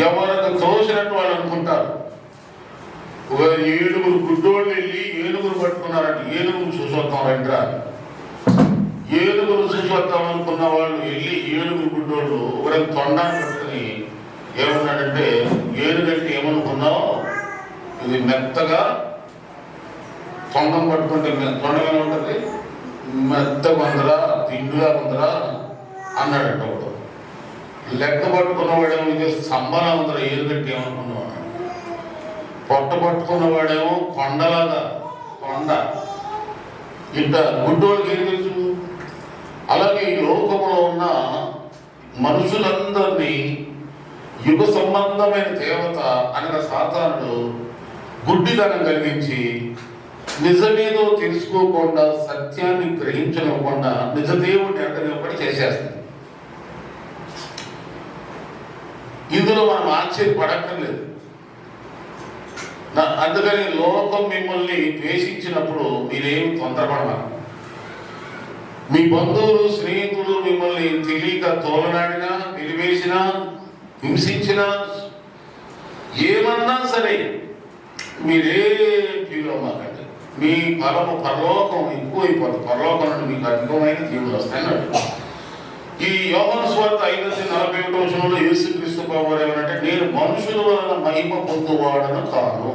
ఎవరికి తోసినట్టు వాళ్ళు అనుకుంటారు. ఒక 7 గుడ్డోళ్ళు వెళ్ళి ఏనుగురు పట్టుకున్నారంటే ఏనుగురు చూసొద్దాం రండిరా, ఏనుగురు చూసొద్దాం అనుకున్న వాళ్ళు వెళ్ళి 7 గుడ్డోళ్ళు ఒకరికి తొండాన్ని పట్టుకుని ఏమన్నాడంటే, ఏనుగంటే ఏమనుకున్నావు, ఇది మెత్తగా తొండం పట్టుకుంటే తొండగా ఉంటుంది, మెత్తగా ఉందరా, తిండుగా ఉందరా అన్నాడంట ఒకడు. లెక్క పట్టుకున్నవాడేమో ఇది స్తంభలా ఉందరా, ఏనుగంటే ఏమనుకున్నావు. పొట్ట పట్టుకున్నవాడేమో కొండలాగా, కొండ. ఇంత గుడ్డోళ్ళకి ఏం తెలుసు. అలాగే ఈ లోకంలో ఉన్న మనుషులందరినీ యుగ సంబంధమైన దేవత అనగా సాతానుడు గుడ్డితనం కలిగించి నిజమేదో తెలుసుకోకుండా, సత్యాన్ని గ్రహించనివ్వకుండా, నిజదేవుడిని అంటనివ్వకుండా చేసేస్తుంది. ఇందులో మనం ఆశ్చర్యపడక్కర్లేదు. అందుకని లోకం మిమ్మల్ని ద్వేషించినప్పుడు మీరేమి తొందరపడతారు. మీ బంధువులు స్నేహితులు మిమ్మల్ని తెలియక తోలనాడినా, నిలివేసినా, హింసించినా, ఏమన్నా సరే మీరే ఫీల్ అవ్వకండి. మీ ఫలము పరలోకం ఎక్కువైపోతుంది. పరలోకం నుండి మీకు అధికమైన జీవులు వస్తాయన్నాడు. ఈ యోహాను సువార్త 5:41 యేసుక్రీస్తు ప్రభువారు ఏమనంటే, నేను మనుషుల వలన మహిమ పొందువాడను కాను.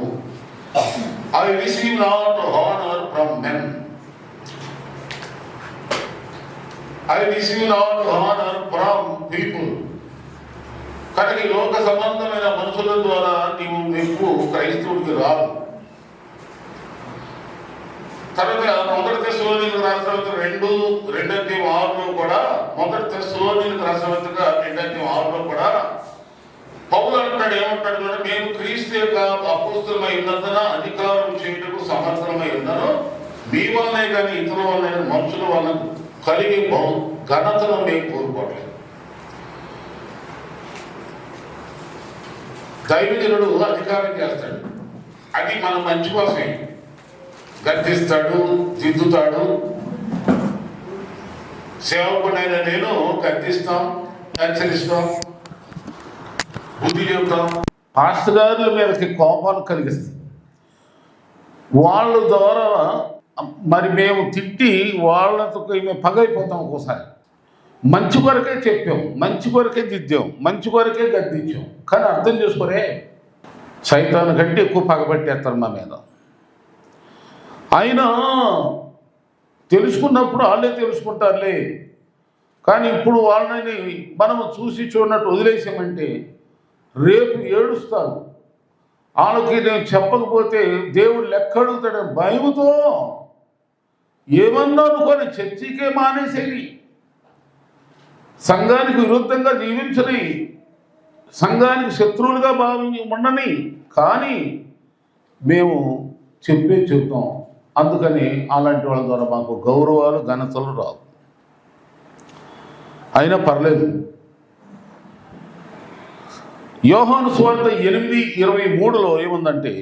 I receive not honor from men. I receive not honor from people. కనుక ఈ లోక సంబంధమైన మనుషుల ద్వారా నీవు మెప్పు క్రైస్తవుడికి రాదు. తర్వాత 1 తెస్సలోనికీయులకు రాసిన పత్రిక 2:6 కూడా 1 తెస్సలోనికీయులకు రాసిన పత్రిక 2:6 కూడా పౌలు అంటాడు, ఏమంటాడు అంటే, మేము క్రీస్తు యొక్క అపోస్తలుమై ఉన్నందున అధికారం చేయుటకు సమర్థనమై ఉన్నాను. మీ వల్లనే కానీ ఇతరుల వల్ల మనుషుల వల్ల కలిగి ఘనతను మేము కోరుకోవట్లేదు. దైవజనుడు అధికారం చేస్తాడు, అది మన మంచి కోసమే. గద్దిస్తాడు, దిద్దుతాడు. సేవకుడైన నేను గద్దిస్తాం, హెచ్చరిస్తాం, బుద్ధి చెబుతాం. పాస్టర్ గారుల మీదకి కోపాలు కలిగిస్తాం. వాళ్ళ ద్వారా మరి మేము తిట్టి వాళ్ళతో మేము పగైపోతాం. ఒక్కోసారి మంచి కొరకే చెప్పాం, మంచి కొరకే దిద్దాం, మంచి కొరకే గద్దించాం. కానీ అర్థం చేసుకోరే, సైతాను కంటే ఎక్కువ పగబట్టేస్తారు మా మీద. అయినా తెలుసుకున్నప్పుడు వాళ్ళే తెలుసుకుంటారులే. కానీ ఇప్పుడు వాళ్ళని మనము చూసి చూడనట్టు వదిలేసామంటే రేపు ఏడుస్తారు. వాళ్ళకి నేను చెప్పకపోతే దేవుడు లెక్క అడుగుతాడని భయముతో ఏమన్నా అనుకొని చర్చికే మానేసేది, సంఘానికి విరుద్ధంగా జీవించని, సంఘానికి శత్రువులుగా భావించి ఉండని. కానీ మేము చెప్తాం. అందుకని అలాంటి వాళ్ళ ద్వారా మాకు గౌరవాలు, ఘనతలు రావు. అయినా పర్లేదు. యోహాను సువార్త 8:23 ఏముందంటే,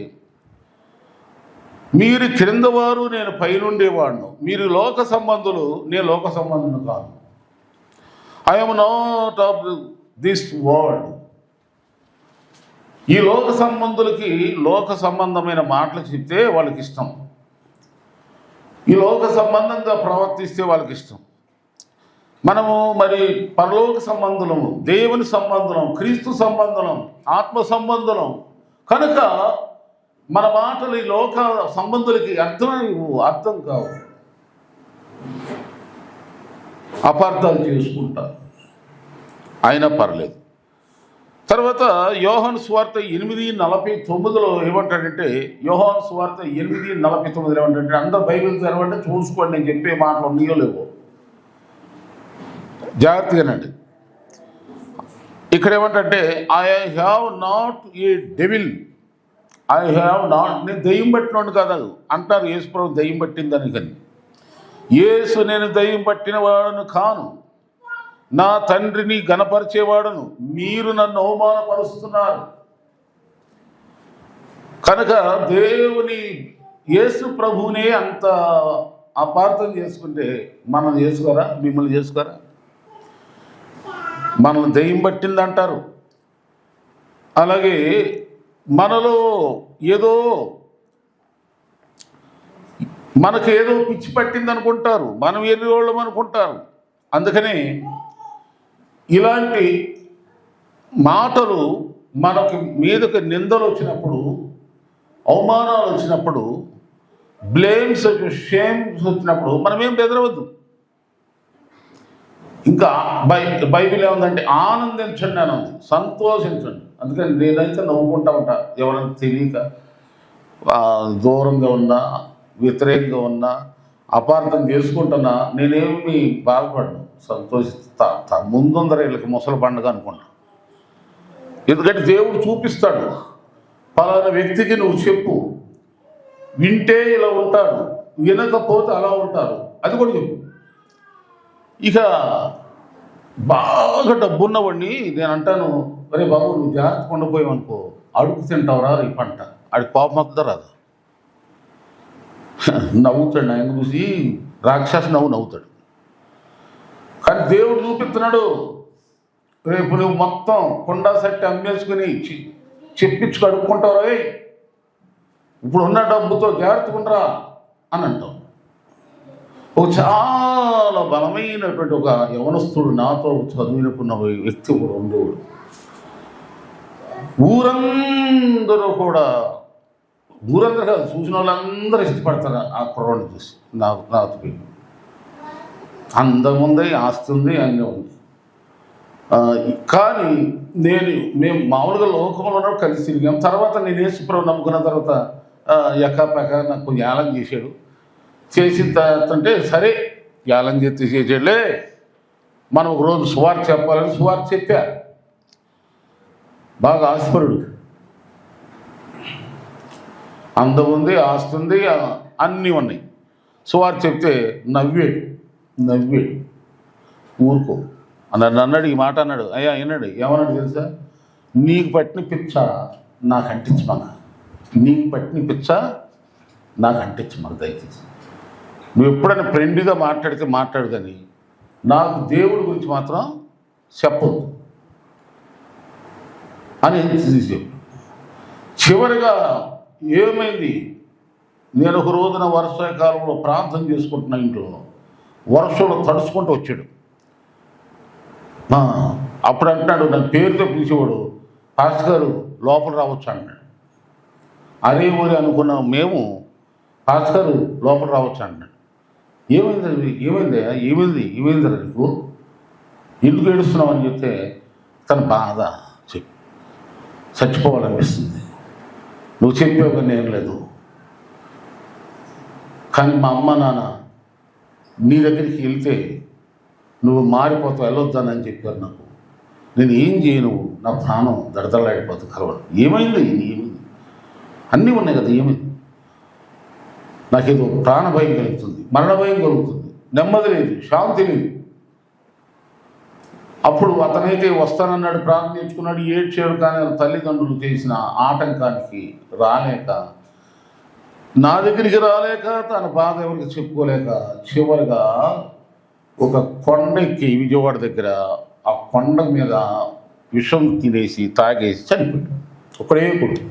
మీరు క్రిందవారు, నేను పైనుండేవాడును. మీరు లోక సంబంధులు, నేను లోక సంబంధులు కాను. I am not of this world. ఈ లోక సంబంధులకి లోక సంబంధమైన మాటలు చెప్తే వాళ్ళకి ఇష్టం, ఈ లోక సంబంధంగా ప్రవర్తిస్తే వాళ్ళకి ఇష్టం. మనము మరి పరలోక సంబంధులము, దేవుని సంబంధం, క్రీస్తు సంబంధం, ఆత్మ సంబంధం. కనుక మన మాటలు ఈ లోక సంబంధులకి అర్థం కావు, అపార్థాలు చేసుకుంటారు. అయినా పర్లేదు. తర్వాత యోహాను సువార్త 8:49 ఏమంటాడంటే, యోహాను సువార్త 8:49 ఏమంటాడంటే, అందరూ బైబిల్ తెరవండి, చూసుకోండి, నేను చెప్పే మాటలు ఉన్నాయో లేవో జాగ్రత్తగానండి. ఇక్కడ ఏమంటే, I have not a devil, I have not, నేను దెయ్యం పట్టినోడు కదా అంటారు. యేసు ప్రభు దెయ్యం పట్టిందని. కానీ యేసు నేను దెయ్యం పట్టిన వాడను కాను, నా తండ్రిని గణపరిచేవాడను, మీరు నన్ను అవమానపరుస్తున్నారు. కనుక దేవుని యేసు ప్రభువునే అంత అపార్థం చేసుకుంటే మనం చేసుకోరా? మిమ్మల్ని చేసుకోరా? మనల్ని దెయ్యం పట్టిందంటారు. అలాగే మనలో ఏదో మనకేదో పిచ్చి పట్టింది అనుకుంటారు, మనం ఎర్రివాళ్ళం అనుకుంటారు. అందుకని ఇలాంటి మాటలు మనకి మీదకి నిందలు వచ్చినప్పుడు, అవమానాలు వచ్చినప్పుడు, బ్లేమ్స్ షేమ్స్ వచ్చినప్పుడు మనం ఏం బెదరవద్దు. ఇంకా బైబిల్ ఏముందంటే ఆనందించండి అని ఉంది, సంతోషించండి. అందుకని నేనైతే నవ్వుకుంటా ఉంటా. ఎవరైనా తెలియక దూరంగా ఉన్నా, వ్యతిరేకంగా ఉన్నా, అపార్థం చేసుకుంటున్నా నేనేమి బాధపడను, సంతోషిస్తా. ముందర వీళ్ళకి ముసలి పండుగ అనుకుంటా. ఎందుకంటే దేవుడు చూపిస్తాడు, పలానా వ్యక్తికి నువ్వు చెప్పు, వింటే ఇలా ఉంటాడు, వినకపోతే అలా ఉంటారు, అది కూడా చెప్పు. ఇక బాగా డబ్బున్నవాడిని నేను అంటాను, అరే బాబు నువ్వు జాగ్రత్త కొండపోయావనుకో, అడుగు తింటావురా ఈ పంట, ఆడి కోపం వస్తుందా రాదు? నవ్వుతాడు, ఆయన చూసి రాక్షసు నవ్వుతాడు. కానీ దేవుడు చూపిస్తున్నాడు, రేపు నువ్వు మొత్తం కొండా సట్టి అమ్మేసుకుని చెప్పించుకు అడుక్కుంటావు, ఇప్పుడు ఉన్న డబ్బుతో జాగ్రత్తగా ఉండరా అని అంటావు. ఒక చాలా బలమైనటువంటి ఒక యవనస్తుడు నాతో చదువుకున్న వ్యక్తి కూడా ఉండేవాడు. ఊరందరూ కాదు, చూసిన వాళ్ళందరూ ఇష్టపడతారు ఆ కుర్రాడిని చూసి. నాతో అందం ఉంది, ఆస్తి ఉంది, అన్నీ ఉంది. కానీ మేము మామూలుగా లోకంలో ఉన్నప్పుడు కలిసి తిరిగాం. తర్వాత నేను యేసుప్రభువు నమ్ముకున్న తర్వాత ఎక్కపక్క నాకు కొంచెం యాలం చేశాడు. చేసిన తర్వాత సరే యాలం చేసేసాడులే, మనం ఒకరోజు సువార్త చెప్పాలని సువార్త చెప్పా. బాగా ఆస్పరుడు, అందం ఉంది, ఆస్తి ఉంది, అన్నీ ఉన్నాయి. సువార్త చెప్తే నవ్వాడు. ఊరుకో అన్నాడు. అన్నాడు ఈ మాట అన్నాడు. అయ్యా విన్నాడు, ఏమన్నాడు తెలుసా? నీకు పట్టిన పిచ్చ నాకు అంటించమన్నా, నీకు పట్టిన పిచ్చ నాకు అంటించమన్నా దయచేసి. నువ్వు ఎప్పుడైనా ఫ్రెండ్గా మాట్లాడితే మాట్లాడు, కానీ నాకు దేవుడి గురించి మాత్రం చెప్పొద్దు అని చెప్పు. చివరిగా ఏమైంది, నేను ఒక రోజున వర్షాకాలంలో ప్రార్థన చేసుకుంటున్నా, ఇంట్లో వర్షంలో తడుచుకుంటూ వచ్చాడు. అప్పుడు అంటున్నాడు, నన్ను పేరుతో పిలిచేవాడు, పాస్టర్ గారు లోపల రావచ్చు అన్నాడు. అదే ఊరి అనుకున్నాం మేము, పాస్టర్ గారు లోపల రావచ్చు అన్నాడు. ఏమైందిరా నీకు, ఎందుకు ఏడుస్తున్నావు అని చెప్తే తన బాధ చెప్పి చచ్చిపోవాలనిపిస్తుంది, నువ్వు చెప్పావు కానీ ఏం లేదు, కానీ మా అమ్మ నాన్న నీ దగ్గరికి వెళ్తే నువ్వు మారిపోతావు, వెళ్ళొద్దానని చెప్పారు నాకు. నేను ఏం చేయను, నా ప్రాణం దడదలాడిపోతుంది కలవడం. ఏమైంది అన్నీ ఉన్నాయి కదా, ఏమైంది? నాకేదో ప్రాణ భయం కలుగుతుంది, మరణ భయం కలుగుతుంది, నెమ్మది లేదు, శాంతి లేదు. అప్పుడు అతనైతే వస్తానన్నాడు, ప్రాణం తెచ్చుకున్నాడు, ఏడ్చాడు. కానీ తల్లిదండ్రులు చేసిన ఆటంకానికి రాలేక, నా దగ్గరికి రాలేక, తన బాధ ఎవరికి చెప్పుకోలేక చివరిగా ఒక కొండ ఎక్కి విజయవాడ దగ్గర ఆ కొండ మీద విషం తినేసి తాగేసి చనిపోయాడు. ఒకడే కొడుకు.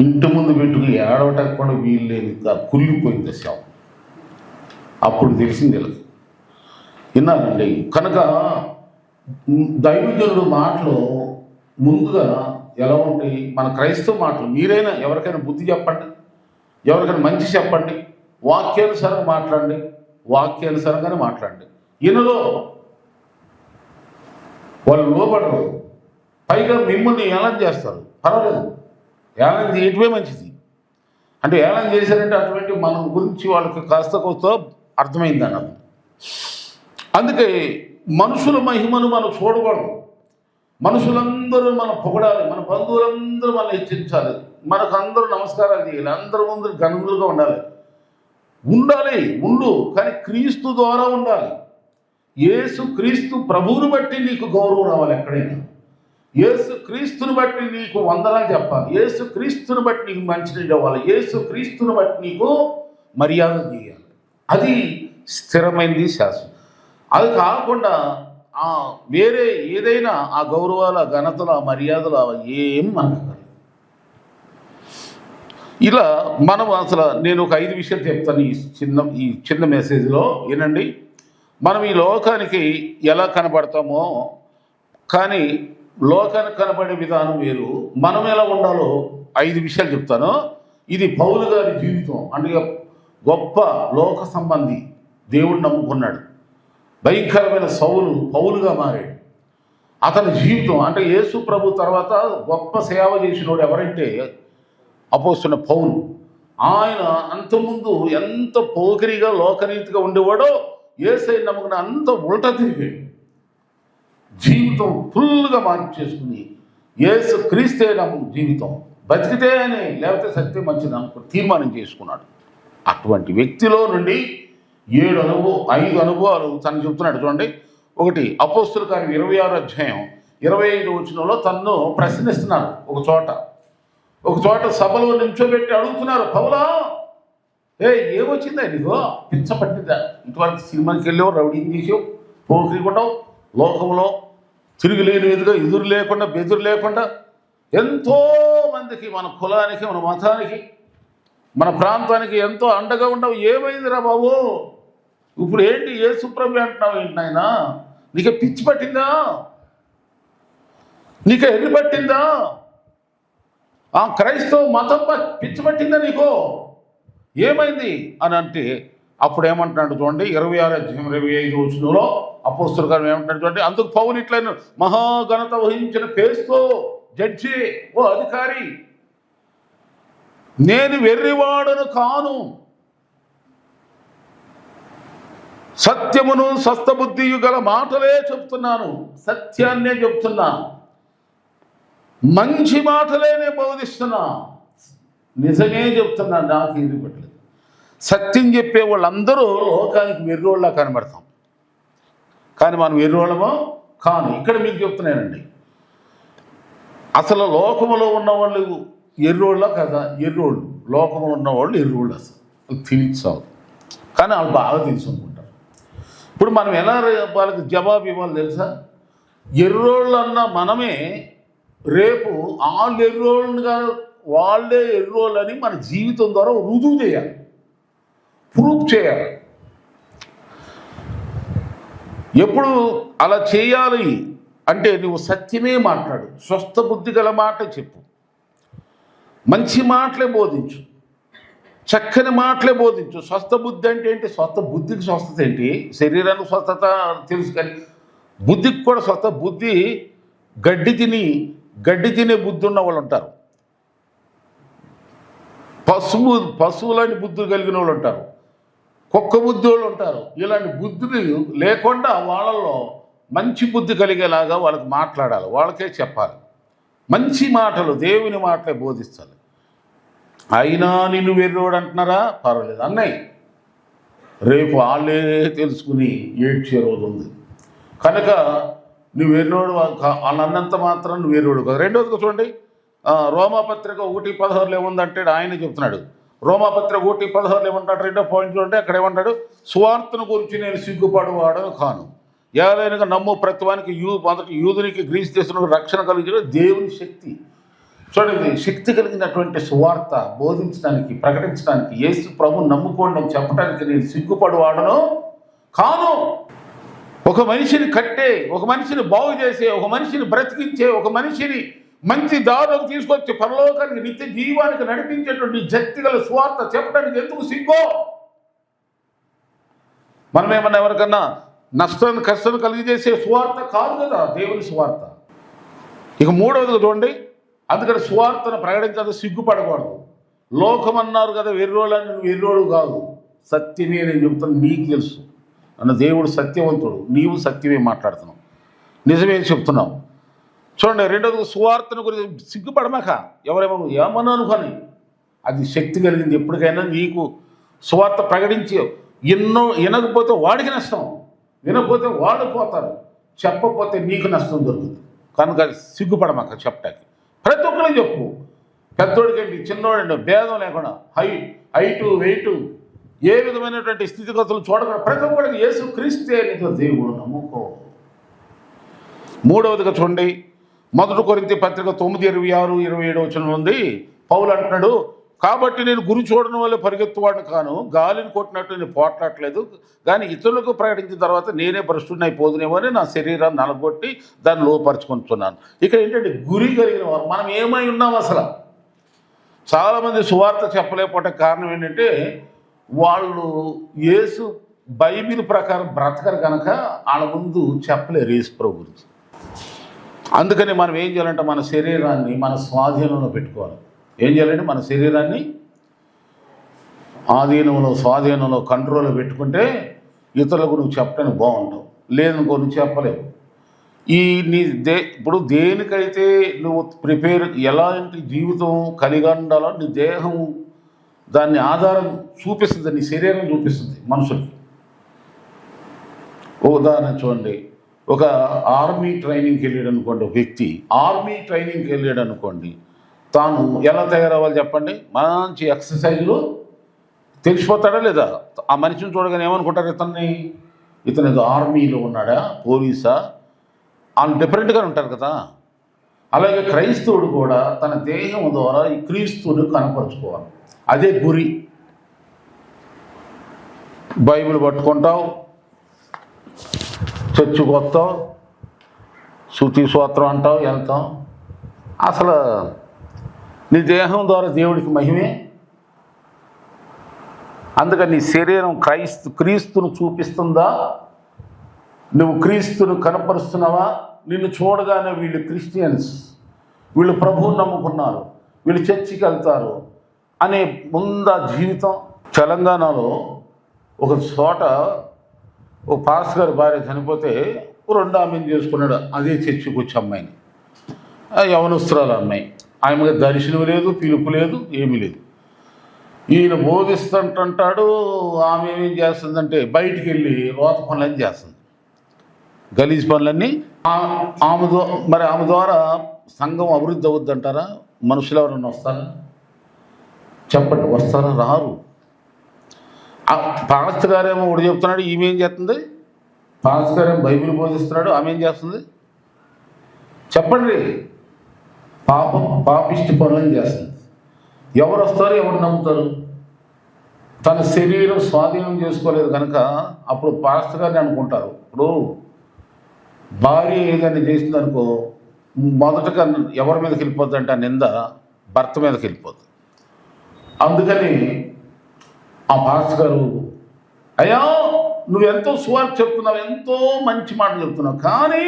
ఇంటి ముందు పెట్టుకుని ఏడవటానికి కూడా వీలు లేని కుళ్ళిపోయింది శవం. అప్పుడు తెలిసింది వీళ్ళకి. విన్నారండి? కనుక దైవజనుడు మాటలు ముందుగా ఎలా ఉంటాయి? మన క్రైస్తవ మాటలు మీరైనా ఎవరికైనా బుద్ధి చెప్పండి, ఎవరికైనా మంచి చెప్పండి, వాక్యానుసారంగా మాట్లాడండి, వాక్యానుసారంగానే మాట్లాడండి. ఇనులో వాళ్ళు లోపడరు, పైగా మిమ్మల్ని ఏలం చేస్తారు. పర్వాలేదు, ఏలం చేయటమే మంచిది. అంటే ఏలం చేశారంటే అటువంటి మన గురించి వాళ్ళకి కాస్త కోస్త అర్థమైంది అన్నది. అందుకే మనుషుల మహిమను మనం చూడకూడదు. మనుషులందరూ మనం పొగడాలి, మన బంధువులందరూ మనం హెచ్చించాలి, మనకు అందరూ నమస్కారాలు చేయాలి, అందరూ ముందు గనులుగా ఉండు. కానీ క్రీస్తు ద్వారా ఉండాలి. యేసు క్రీస్తు ప్రభువుని బట్టి నీకు గౌరవం రావాలి. ఎక్కడైనా యేసు క్రీస్తుని బట్టి నీకు వందనాలు చెప్పాలి, యేసు క్రీస్తుని బట్టి నీకు మంచినీళ్ళు ఇవ్వాలి, యేసు క్రీస్తుని బట్టి నీకు మర్యాద చేయాలి. అది స్థిరమైనది, శాశ్వతం. అది కాకుండా వేరే ఏదైనా ఆ గౌరవాలు, ఆ ఘనతలు, ఆ మర్యాదలు ఏం మనకు ఇలా మనం అసలు నేను ఒక 5 విషయాలు చెప్తాను ఈ చిన్న మెసేజ్లో వినండి. మనం ఈ లోకానికి ఎలా కనబడతామో, కానీ లోకానికి కనబడే విధానం వేరు, మనం ఎలా ఉండాలో 5 విషయాలు చెప్తాను. ఇది పౌలు గారి జీవితం. అంటే గొప్ప లోక సంబంధి, దేవుడు నమ్ముకున్నాడు, భయంకరమైన పౌలుగా మారాడు. అతని జీవితం అంటే యేసు ప్రభు తర్వాత గొప్ప సేవ చేసినోడు ఎవరంటే అపోస్తలుడైన పౌలు. ఆయన అంతకుముందు ఎంత పోకిరిగా లోకరీతిగా ఉండేవాడో యేసయ్య నమ్ముకున్న అంత ఉల్టా తిరిగాడు. జీవితం ఫుల్గా మార్పు చేసుకుని యేసు క్రీస్తే జీవితం బతికితే అని, లేకపోతే సత్యం మంచిది అనుకుని తీర్మానం చేసుకున్నాడు. అటువంటి వ్యక్తిలో నుండి 5 అనుభవాలు తను చెప్తున్నాడు. చూడండి, ఒకటి అపోస్తలుల కార్యం 26వ అధ్యాయం 25వ వచనంలో తన్ను ప్రశ్నిస్తున్నారు. ఒక చోట సభలో నిల్చోబెట్టి అడుగుతున్నారు, పౌలా ఏమొచ్చిందా నీకు, పిచ్చ పట్టిందా, ఇంతవరకు సినిమాకి వెళ్ళావు, రౌడీని చేసావు, పోకిరి కొట్టావు, లోకంలో తిరుగులేని ఎదురుగా ఎదురు లేకుండా బెదురు లేకుండా ఎంతో మందికి, మన కులానికి, మన మతానికి, మన ప్రాంతానికి ఎంతో అండగా ఉండవు. ఏమైందిరా బాబు, ఇప్పుడు ఏంటి యేసు ప్రభు అంటున్నావు ఏంటి నాయన, నీకే పిచ్చి పట్టిందా, నీకే ఎర్రి పట్టిందా, క్రైస్తవ మతం పిచ్చి పట్టిందా నీకు, ఏమైంది అని అంటే అప్పుడు ఏమంటున్నాడు చూడండి, 26వ అధ్యాయం 25వ వచనంలో అపోస్తలుల కార్యం ఏమంటాడు చూడండి. అందుకు పౌలు ఇట్లను, మహాఘనత వహించిన ఫేస్తు, జడ్జి, ఓ అధికారి, నేను వెర్రివాడను కాను, సత్యమును స్వస్థబుద్ధియు గల మాటలే చెప్తున్నాను, సత్యాన్నే చెప్తున్నా, మంచి మాటలే నేను బోధిస్తున్నా, నిజమే చెప్తున్నా, నాకు ఇది పట్టలేదు. సత్యం చెప్పే వాళ్ళందరూ లోకానికి వెర్రోళ్ళ కనబడతాం, కానీ మనం వెర్రోళ్ళమో కాను. ఇక్కడ మీకు చెప్తున్నానండి, అసలు లోకములో ఉన్నవాళ్ళు ఎర్రోళ్ళ కదా, ఎర్రోళ్ళు, లోకంలో ఉన్నవాళ్ళు ఎర్రోళ్ళు, అసలు తెలిసావు, కానీ వాళ్ళు బాగా తెలుసు అనుకుంటారు. ఇప్పుడు మనం ఎలా వాళ్ళకి జవాబు ఇవ్వాలి తెలుసా? ఎర్రోళ్ళు అన్న మనమే రేపు వాళ్ళు ఎర్రోళ్ళని కాదు, వాళ్ళే ఎర్రోళ్ళని మన జీవితం ద్వారా రుజువు చేయాలి, ప్రూఫ్ చేయాలి. ఎప్పుడు అలా చేయాలి అంటే నువ్వు సత్యమే మాట్లాడు, స్వస్థ బుద్ధి గల మాట చెప్పు, మంచి మాటలే బోధించు, చక్కని మాటలే బోధించు. స్వస్థ బుద్ధి అంటే ఏంటి? స్వస్థ బుద్ధికి స్వస్థత ఏంటి? శరీరానికి స్వస్థత తెలుసు, కానీ బుద్ధికి కూడా స్వస్థ. బుద్ధి గడ్డి తినే బుద్ధి ఉన్న వాళ్ళు ఉంటారు, పశువులని బుద్ధులు కలిగిన వాళ్ళు ఉంటారు, కుక్క బుద్ధి వాళ్ళు ఉంటారు. ఇలాంటి బుద్ధులు లేకుండా వాళ్ళల్లో మంచి బుద్ధి కలిగేలాగా వాళ్ళకి మాట్లాడాలి, వాళ్ళకే చెప్పాలి, మంచి మాటలు, దేవుని మాటలే బోధిస్తాలి. అయినా నిన్ను వెర్రోడు అంటున్నారా, పర్వాలేదు అన్నయ్య, రేపు వాళ్ళే తెలుసుకుని ఏడ్చే రోజు ఉంది. కనుక నువ్వు వెర్రోడు వాళ్ళు అన్నంత మాత్రం నువ్వు వెర్రోడు కదా. రెండోదిగా చూడండి, రోమాపత్రిక 1:16 ఏముందంటే ఆయన చెప్తున్నాడు. రోమాపత్రిక 1:16 ఏమంటాడు? రెండో పాయింట్ చూడండి, అక్కడ ఏమంటాడు? సువార్తను గురించి నేను సిగ్గుపడువాడను కాను, ఏదైనా నమ్ము ప్రతివానికి మొదటి యూదునికి గ్రీసు దేశంలో రక్షణ కలిగించిన దేవుని శక్తి. చూడండి, శక్తి కలిగినటువంటి సువార్త బోధించడానికి, ప్రకటించడానికి, యేసు ప్రభు నమ్ముకోండి అని చెప్పడానికి నేను సిగ్గుపడువాడను కాను. ఒక మనిషిని కట్టే, ఒక మనిషిని బాగు చేసే, ఒక మనిషిని బ్రతికించే, ఒక మనిషిని మంచి దారిలోకి తీసుకొచ్చి పరలోకానికి, నిత్య జీవానికి నడిపించేటువంటి శక్తిగల సువార్త చెప్పడానికి ఎందుకు సిగ్గో? మనమేమన్నా ఎవరికన్నా కష్టం కలిగజేసే సువార్త కాదు కదా దేవుని సువార్త. ఇక మూడవదిగా చూడండి, అందుకని సువార్తను ప్రకటించాలి, సిగ్గుపడకూడదు. లోకం అన్నారు కదా వెర్రోళ్ళని, నువ్వు వెర్రోడు కాదు, సత్యమే నేను చెబుతాను, నీకు తెలుసు అన్న దేవుడు సత్యవంతుడు, నీవు సత్యమే మాట్లాడుతున్నావు, నిజమే చెప్తున్నావు. చూడండి, రెండవది సువార్తను గురించి సిగ్గుపడమాక, ఏమన్నా అనుకొని, అది శక్తి కలిగింది. ఎప్పటికైనా నీకు సువార్త ప్రకటించి వినకపోతే వాడికి నష్టం, వినకపోతే వాళ్ళు పోతారు, చెప్పకపోతే నీకు నష్టం దొరుకుతుంది. కనుక సిగ్గుపడమాక చెప్పటానికి. ప్రతి ఒక్కరికి చెప్పు, పెద్దోడికండి చిన్నోడండి భేదం లేకుండా, హైటు వెయిటు ఏ విధమైనటువంటి స్థితిగతులు చూడకుండా ప్రతి ఒక్కరికి యేసు క్రీస్తే నీకు దేవుడు నమ్ముకో, మూడవదిగా చూడండి, 1 కొరింథీ పత్రిక 9:26-27 ఉంది. పౌలు అంటున్నాడు, కాబట్టి నేను గురి చూడడం వల్ల పరిగెత్తువాడిని కాను, గాలిని కొట్టినట్టు నేను పోట్లాడలేదు, కానీ ఇతరులకు ప్రకటించిన తర్వాత నేనే భ్రష్టుడిని అయిపోదునేమో అని నా శరీరాన్ని నలగొట్టి దాన్ని లోపరుచుకుంటున్నాను. ఇక్కడ ఏంటంటే గురి కలిగిన వారు మనం ఏమై ఉన్నాం అసలు. చాలామంది సువార్త చెప్పలేకపోతే కారణం ఏంటంటే వాళ్ళు యేసు బైబిల్ ప్రకారం బ్రతకరు కనుక వాళ్ళ ముందు చెప్పలేరు యేసు ప్రభు గురించి. అందుకని మనం ఏం చేయాలంటే మన శరీరాన్ని మన స్వాధీనంలో పెట్టుకోవాలి. ఏం చేయాలంటే మన శరీరాన్ని ఆధీనంలో స్వాధీనంలో కంట్రోల్లో పెట్టుకుంటే ఇతరులకు నువ్వు చెప్పడానికి బాగుంటావు. లేదనుకో నువ్వు చెప్పలేవు. ఇప్పుడు దేనికైతే నువ్వు ప్రిపేర్ ఎలాంటి జీవితం కలిగి ఉండాలో నీ దేహం దాన్ని ఆధారం చూపిస్తుంది, నీ శరీరం చూపిస్తుంది మనుషులకి. ఉదాహరణ చూడండి, ఒక ఆర్మీ ట్రైనింగ్కి వెళ్ళాడు అనుకోండి, ఒక వ్యక్తి ఆర్మీ ట్రైనింగ్కి వెళ్ళాడు అనుకోండి, తాను ఎలా తయారవ్వాలి చెప్పండి? మంచి ఎక్సర్సైజ్లు తెలిసిపోతాడా లేదా? ఆ మనిషిని చూడగానే ఏమనుకుంటారు, ఇతను ఏదో ఆర్మీలో ఉన్నాడా, పోలీసా? వాళ్ళు డిఫరెంట్గా ఉంటారు కదా. అలాగే క్రైస్తవుడు కూడా తన దేహం ద్వారా ఈ క్రీస్తుని కనపరుచుకోవాలి. అదే గురి. బైబిల్ పట్టుకుంటావు, చర్చికి వస్తావు, శృతి స్తోత్రం అంటావు, వెళ్తాం. అసలు నీ దేహం ద్వారా దేవుడికి మహిమే. అందుకని నీ శరీరం క్రీస్తును చూపిస్తుందా? నువ్వు క్రీస్తును కనపరుస్తున్నావా? నిన్ను చూడగానే వీళ్ళు క్రిస్టియన్స్, వీళ్ళు ప్రభువుని నమ్ముకున్నారు, వీళ్ళు చర్చికి వెళ్తారు అనే ముందా జీవితం. తెలంగాణలో ఒక చోట ఒక పాస్టర్ గారి భార్య చనిపోతే 2 ఆమెను చేసుకున్నాడు. అదే చర్చికి వచ్చే అమ్మాయిని, యవనస్తురాలు అమ్మాయి. ఆమెకి దర్శనం లేదు, పిలుపు లేదు, ఏమీ లేదు. ఈయన బోధిస్తుంటాడు, ఆమె ఏం చేస్తుందంటే బయటికి వెళ్ళి రోత పనులన్నీ చేస్తుంది, గలీజ్ పనులన్నీ. ఆమె ద్వారా సంఘం అభివృద్ధి అవుద్దంటారా? మనుషులు ఎవరన్నా వస్తారా చెప్పండి? వస్తారా? రారు. పాస్టర్ గారేమో ఒకటి చెప్తున్నాడు, ఈమె ఏం చేస్తుంది? పాస్టర్ గారేమో బైబిల్ బోధిస్తున్నాడు, ఆమె ఏం చేస్తుంది చెప్పండి? పాపిష్టి పనులను చేస్తుంది. ఎవరు వస్తారు, ఎవరు నమ్ముతారు? తన శరీరం స్వాధీనం చేసుకోలేదు కనుక అప్పుడు పాస్టర్ గారిని అనుకుంటారు. ఇప్పుడు భార్య ఏదైనా చేసిందనుకో, మొదటగా ఎవరి మీదకి వెళ్ళిపోద్ది అంటే ఆ నింద భర్త మీదకి వెళ్ళిపోద్ది. అందుకని ఆ పాస్టర్ గారు, అయ్యా నువ్వెంతో సువార్త చెప్తున్నావు, ఎంతో మంచి మాటలు చెప్తున్నావు, కానీ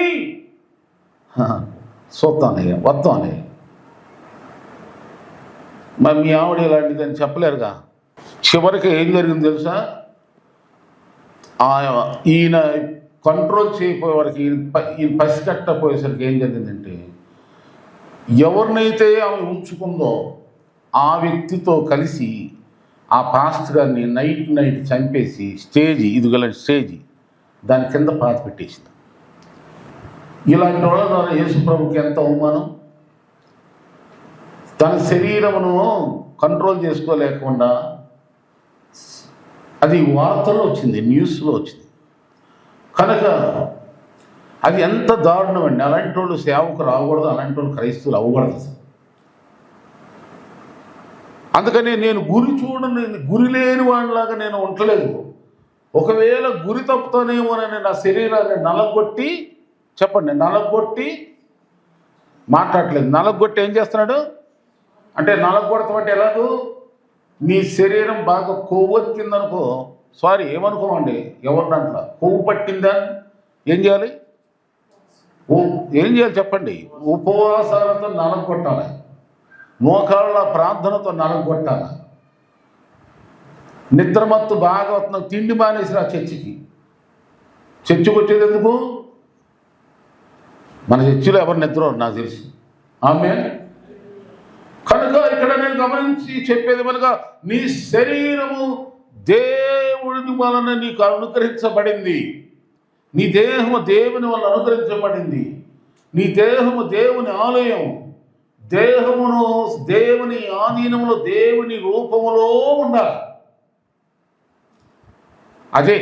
చూస్తానయ్యా, వస్తానయ్యా. మరి మీ ఆవిడ ఇలాంటిదని చెప్పలేరుగా. చివరికి ఏం జరిగింది తెలుసా? ఈయన కంట్రోల్ చేయకపోయే వరకు, ఈయన పసికట్టపోయేసరికి ఏం జరిగిందంటే, ఎవరినైతే ఆమె ఉంచుకుందో ఆ వ్యక్తితో కలిసి ఆ పాస్టర్ గారిని నైట్ చంపేసి ఇదిగల స్టేజ్ దాని కింద పాతి పెట్టేసింది. ఇలాంటి వాళ్ళ ద్వారా యేసు ప్రభుకి ఎంత అవమానం. తన శరీరమును కంట్రోల్ చేసుకోలేకుండా, అది వార్తల్లో వచ్చింది, న్యూస్లో వచ్చింది కనుక అది ఎంత దారుణం అండి. అలాంటి వాళ్ళు సేవకు రాకూడదు, అలాంటి వాళ్ళు క్రైస్తవులు అవ్వకూడదు. అందుకని నేను గురి లేని వాళ్ళలాగా నేను ఉండలేదు. ఒకవేళ గురి తప్పుతానేమోనని నా శరీరాన్ని నలగొట్టి, చెప్పండి, నలగొట్టి మాట్లాడలేదు. నలగొట్టి ఏం చేస్తున్నాడు అంటే, నలగొడతామంటే ఎలాగో నీ శరీరం బాగా కొవ్వొత్తిందనుకో, ఏమనుకోమండి, ఎవరినంట కొవ్వు పట్టిందా, ఏం చేయాలి? చెప్పండి? ఉపవాసాలతో నలగొట్టాలి, మోకాళ్ళ ప్రార్థనతో నలగొట్టాలి. నిద్రమత్తు బాగా వస్తున్న తిండి మానేసి ఆ చర్చికి వచ్చేది ఎందుకు? మన చర్చిలో ఎవరు నిద్ర నాకు తెలిసి. ఆమె కనుక ఇక్కడ నేను గమనించి చెప్పేది మనగా, నీ శరీరము దేవుడి వలన నీకు అనుగ్రహించబడింది. నీ దేహము దేవుని వలన అనుగ్రహించబడింది. నీ దేహము దేవుని ఆలయం. దేహమును దేవుని ఆధీనంలో, దేవుని రూపములో ఉండాలి. అదే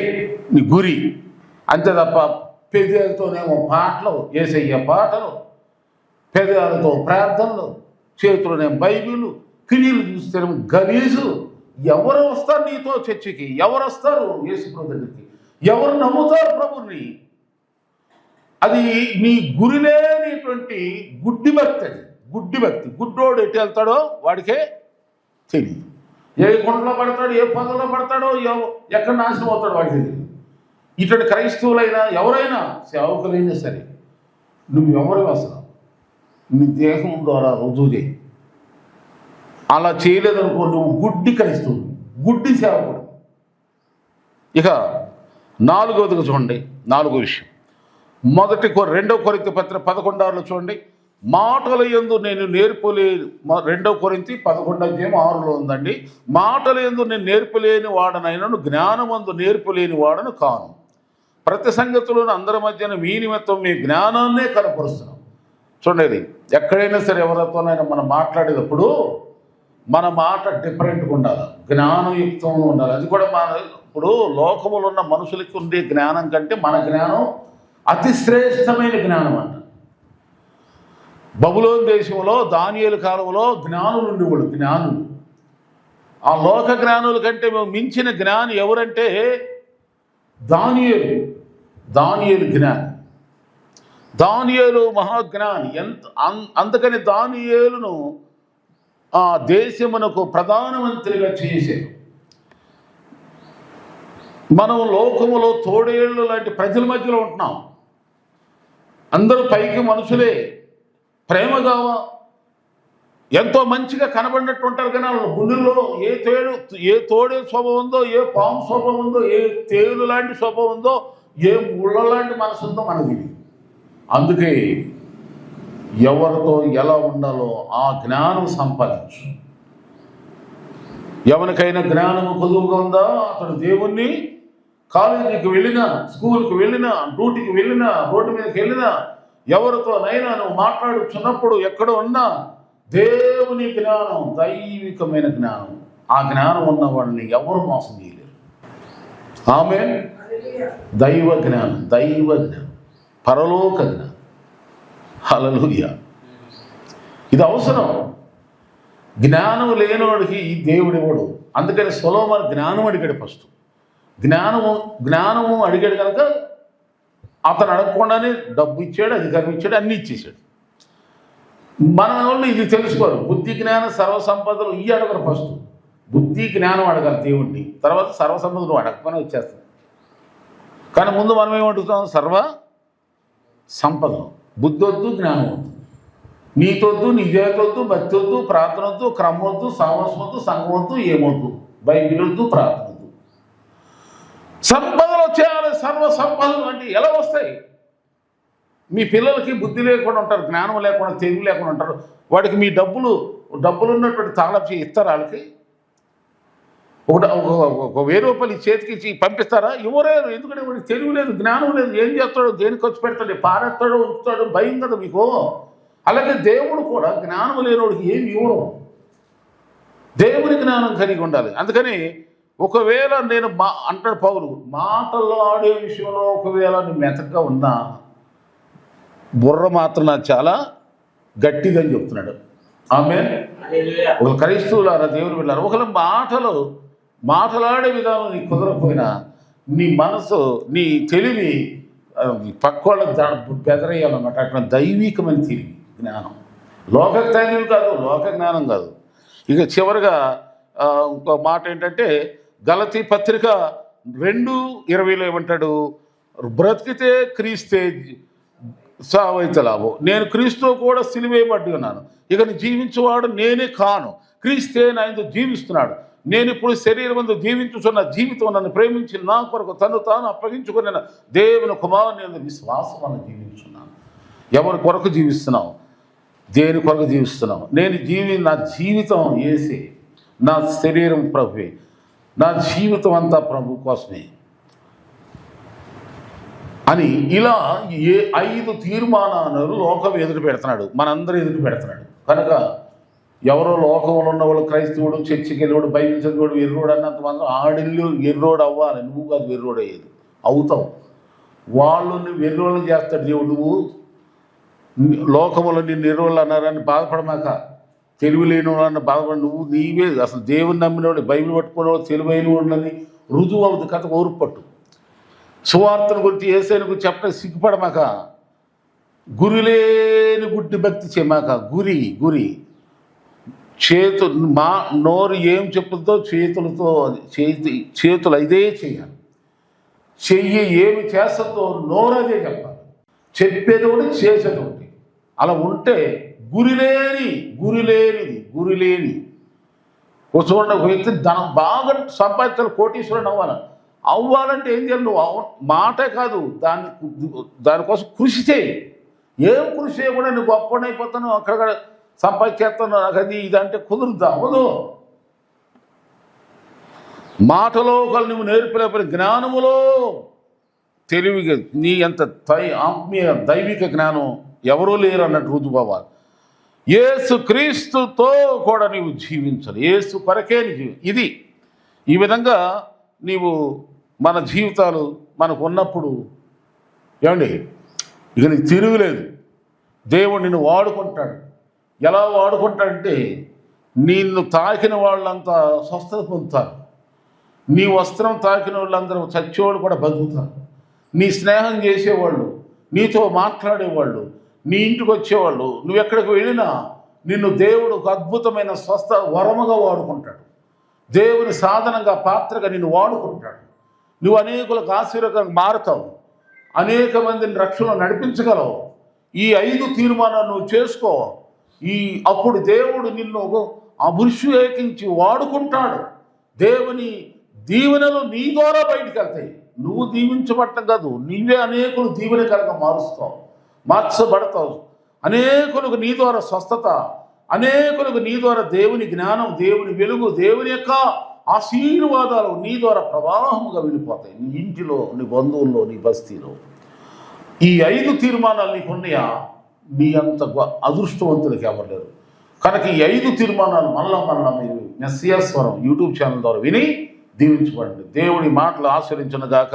నీ గురి. అంతే తప్ప పెదాలతోనేమో పాటలు, యేసయ్య పాటలు, పెదాలతో ప్రార్థనలు, చేతులనేమో బైబిలు, క్రియలు చూస్తేనేమో గలీజు. ఎవరు వస్తారు నీతో చర్చికి? ఎవరు వస్తారు యేసుప్రభు దగ్గరికి? ఎవరు నమ్ముతారు ప్రభుని? అది నీ గురి లేనిటువంటి గుడ్డి భక్తి. అది గుడ్డి భక్తి. గుడ్డోడు ఎటు వెళ్తాడో వాడికే తెలియదు. ఏ గుంటలో పడతాడో, ఏ పదవిలో పడతాడో, ఎక్కడ నాశనం అవుతాడో వాడికి తెలియదు. ఇటువంటి క్రైస్తవులైనా ఎవరైనా సేవకులైనా సరే, నువ్వెవరు అసలు నీ దేహం ద్వారా రుజువు చేయి. అలా చేయలేదనుకో, నువ్వు గుడ్డి క్రైస్తవుడు, గుడ్డి సేవకుడు. ఇక 4వదిగా చూడండి, 4వ విషయం. 2 కొరింథీ పత్రిక 11:6 చూడండి. మాటల యందు నేను నేర్పలేను. 2 కొరింథీ 11:6 ఉందండి. మాటల యందు నేను నేర్పలేని వాడనైనను జ్ఞానమందు నేర్పలేని వాడను కాను. ప్రతి సంగతులను అందరి మధ్యన మీ నిమిత్తం మీ జ్ఞానాన్నే కనపరుస్తున్నాం. చూడండి, ఎక్కడైనా సరే ఎవరితోనైనా మనం మాట్లాడేటప్పుడు మన మాట డిఫరెంట్గా ఉండాలి, జ్ఞానయుక్తంగా ఉండాలి. అది కూడా ఇప్పుడు లోకములో ఉన్న మనుషులకి ఉండే జ్ఞానం కంటే మన జ్ఞానం అతి శ్రేష్టమైన జ్ఞానం అంట. బబులోను దేశంలో దానియేలు కాలంలో జ్ఞానులు ఉండేవాడు. జ్ఞానులు, ఆ లోక జ్ఞానుల కంటే మించిన జ్ఞాని ఎవరంటే దానియేలు జ్ఞాని. దానియేలు మహాజ్ఞాని. అందుకని దానియేలును ఆ దేశమునకు ప్రధానమంత్రిగా చేశారు. మనం లోకములో తోడేళ్ళు లాంటి ప్రజల మధ్యలో ఉంటున్నాం. అందరూ పైకి మనుషులే, ప్రేమగా ఎంతో మంచిగా కనబడినట్టు ఉంటారు. కానీ వాళ్ళ గుండెల్లో ఏ తోడే స్వభావం ఉందో, ఏ పాము స్వభావం ఉందో, ఏ తేలు లాంటి స్వభావం ఉందో, ఏ ముళ్ళ లాంటి మనసు ఉందో మనకు తెలియదు. అందుకే ఎవరితో ఎలా ఉండాలో ఆ జ్ఞానం సంపాదించు. ఎవరికైనా జ్ఞానము కొదువుగా ఉందా అతడు దేవుణ్ణి కాలేజీకి వెళ్ళినా, స్కూల్కి వెళ్ళినా, డ్యూటీకి వెళ్ళినా, రోడ్డు మీదకి వెళ్ళినా, ఎవరితోనైనా నువ్వు మాట్లాడుతున్నప్పుడు ఎక్కడ ఉన్నా దేవుని జ్ఞానం, దైవికమైన జ్ఞానం. ఆ జ్ఞానం ఉన్న వాళ్ళని ఎవరు మోసం చేయలేరు. ఆమేన్. దైవ జ్ఞానం, పరలోక జ్ఞానం. హల్లెలూయా. ఇది అవసరం. జ్ఞానం లేనివాడికి దేవుడు ఇవ్వడు. అందుకని సొలొమోను జ్ఞానం అడిగాడు. ఫస్ట్ జ్ఞానము అడిగాడు కనుక అతను అడగకుండానే డబ్బు ఇచ్చాడు, అధికారం ఇచ్చాడు, అన్నీ ఇచ్చేసాడు. మన వాళ్ళు ఇది తెలుసుకోరు. బుద్ధి జ్ఞానం సర్వసంపదలు ఇవి అడగరు. ఫస్ట్ బుద్ధి జ్ఞానం అడగాలి దేవుణ్ణి, తర్వాత సర్వసంపదలు అడగకపోయినా వచ్చేస్తాం. కానీ ముందు మనం ఏమడుగుతాం? సర్వ సంపదలు. బుద్ధి వద్దు, జ్ఞానం వద్దు, నీతొద్దు, నిజాయితొద్దు, భక్తి వద్దు, ప్రార్థన వద్దు, క్రమం వద్దు, సామస్యం వద్దు, సంఘం వద్దు, ఏమొద్దు, బైబిల్ వద్దు, ప్రార్థన వద్దు. సంపదలు వచ్చేయాలి. సర్వ సంపదలు అంటే ఎలా వస్తాయి? మీ పిల్లలకి బుద్ధి లేకుండా ఉంటారు, జ్ఞానం లేకుండా, తెలివి లేకుండా ఉంటారు. వాడికి మీ డబ్బులు ఉన్నటువంటి తాళపు ఇస్తారు. వాళ్ళకి ఒక 1000 రూపాయలు చేతికి ఇచ్చి పంపిస్తారా? ఇవ్వలేరు. ఎందుకంటే వాడికి తెలివి లేదు, జ్ఞానం లేదు. ఏం చేస్తాడో, దేనికి ఖర్చు పెడతాడు, పారేస్తాడో, ఉంచుతాడో, భయం కదా మీకు. అలాగే దేవుడు కూడా జ్ఞానం లేనివాడికి ఏమి ఇవ్వడం. దేవుని జ్ఞానం కలిగి ఉండాలి. అందుకని ఒకవేళ నేను అంటాడు పౌలు, మాటల్లో ఆడే విషయంలో ఒకవేళ నేను మెతకగా ఉన్నా, బుర్ర మాత్రం నాకు చాలా గట్టిదని చెప్తున్నాడు. ఆమేన్. ఒక క్రైస్తవులారా, దేవుని వెళ్ళారు. ఒకవేళ మాటలాడే విధానం నీకు కుదరకపోయినా, నీ మనసు, నీ తెలివి పక్కోళ్ళ బెదరయ్యాలన్నమాట. అక్కడ దైవికమైన తెలివి, జ్ఞానం. లోక జ్ఞానం కాదు, లోక జ్ఞానం కాదు. ఇక చివరిగా ఇంకో మాట ఏంటంటే, గలతీ పత్రిక 2:20 ఏమంటాడు? బ్రతికితే క్రీస్తే, సావైతే లాభం. నేను క్రీస్తుతో కూడా సిలువేయబడి ఉన్నాను. ఇక జీవించేవాడు నేనే కాను, క్రీస్తే నాయనతో జీవిస్తున్నాడు. నేను ఇప్పుడు శరీరం అందు జీవించుచున్న జీవితం నన్ను ప్రేమించి నా కొరకు తను తాను అప్పగించుకుని దేవుని కుమారుని విశ్వాసం వల్ల జీవించున్నాను. ఎవరి కొరకు జీవిస్తున్నావు? దేని కొరకు జీవిస్తున్నావు? నా జీవితం యేసే, నా శరీరం ప్రభువే, నా జీవితం అంతా ప్రభు కోసమే అని ఇలా 5 తీర్మానాలు లోకం ఎదురు పెడుతున్నాడు, మనందరూ ఎదురు పెడుతున్నాడు. కనుక ఎవరో లోకంలో ఉన్నవాళ్ళు, క్రైస్తవుడు, చర్చికి వెళ్ళివాడు, బైబిల్ చదివాడు, ఎర్రోడు అన్నంత మాత్రం ఆడిల్లు ఎర్రోడు అవ్వాలి. నువ్వు కాదు ఎర్రోడు అయ్యేది, అవుతావు. వాళ్ళని వెర్రోళ్ళు చేస్తాడు దేవుడు. నువ్వు లోకములో నిన్ను ఎర్రోళ్ళు అన్నారని బాధపడమాక, తెలివి లేని వాళ్ళని బాధపడి నువ్వు నీవే అసలు దేవుని నమ్మినవాడు, బైబిల్ పట్టుకునేవాడు తెలివైన వాడిని రుజువు అవుతుంది. కథ ఓర్పు పట్టు. సువార్తను గురించి ఏసైన గురించి చెప్పడానికి సిగ్గుపడమాక, గురిలేని గుడ్డి భక్తి చేయమాక. గురి మా నోరు ఏం చెప్పుతో చేతులతో చేతులు ఇదే చేయాలి. చెయ్యి ఏమి చేస్తుందో నోరు అదే చెప్పాలి. చెప్పేది ఒకటి చేసేది ఒకటి. అలా ఉంటే గురిలేని ఓ చూడండి, ఒక వ్యక్తి ధనం బాగా సంపాదించాలి, కోటీశ్వరుడు అవ్వాలంటే ఏం చేయాలి? నువ్వు మాటే కాదు, దానికోసం కృషి చేయి. ఏం కృషి చేయకుండా నువ్వు గొప్పనైపోతాను, అక్కడక్కడ సంపాదించేస్తాను, అది ఇదంటే కుదురుద్దా? అవ్వదు. మాటలో ఒకళ్ళు నువ్వు నేర్పలేకపోయిన జ్ఞానములో తెలివిగా నీ అంత ఆత్మీయ దైవిక జ్ఞానం ఎవరూ లేరు అన్నట్టు రుజువు. యేసు క్రీస్తుతో కూడా నీవు జీవించాలి. యేసు కొరకే ఇది. ఈ విధంగా నీవు మన జీవితాలు మనకు ఉన్నప్పుడు ఏమండి ఇక నీకు తిరుగులేదు. దేవుడు నిన్ను వాడుకుంటాడు. ఎలా వాడుకుంటాడంటే నిన్ను తాకిన వాళ్ళంతా స్వస్థత పొందుతారు. నీ వస్త్రం తాకిన వాళ్ళందరూ చచ్చేవాళ్ళు కూడా బతుకుతారు. నీ స్నేహం చేసేవాళ్ళు, నీతో మాట్లాడేవాళ్ళు, నీ ఇంటికి వచ్చేవాళ్ళు, నువ్వు ఎక్కడికి వెళ్ళినా నిన్ను దేవుడు ఒక అద్భుతమైన స్వస్థ వరముగా వాడుకుంటాడు. దేవుని సాధనంగా పాత్రగా నిన్ను వాడుకుంటాడు. నువ్వు అనేకులకు ఆశీర్వాదంగా మారుతావు. అనేక మందిని రక్షణలో నడిపించగలవు. ఈ 5 తీర్మానాలు నువ్వు చేసుకో. అప్పుడు దేవుడు నిన్ను అభిషేకించి వాడుకుంటాడు. దేవుని దీవెనలు నీ ద్వారా బయటికి వెళ్తాయి. నువ్వు దీవించబడటం కాదు, నీవే అనేకులు దీవెనకరంగా మార్చబడతావు. అనేకులకు నీ ద్వారా స్వస్థత, అనేకులకు నీ ద్వారా దేవుని జ్ఞానం, దేవుని వెలుగు, దేవుని యొక్క ఆశీర్వాదాలు నీ ద్వారా ప్రవాహముగా వెళ్ళిపోతాయి. నీ ఇంటిలో, నీ బంధువుల్లో, నీ బస్తీలో. ఈ 5 తీర్మానాలు నీకున్నాయా? నీ అంత అదృష్టవంతులకి ఎవరు లేరు. కనుక ఈ 5 తీర్మానాలు మళ్ళా మీరు మెస్సియా స్వరం యూట్యూబ్ ఛానల్ ద్వారా విని దీవించబడండి. దేవుని మాటలు ఆశ్రయించును గాక.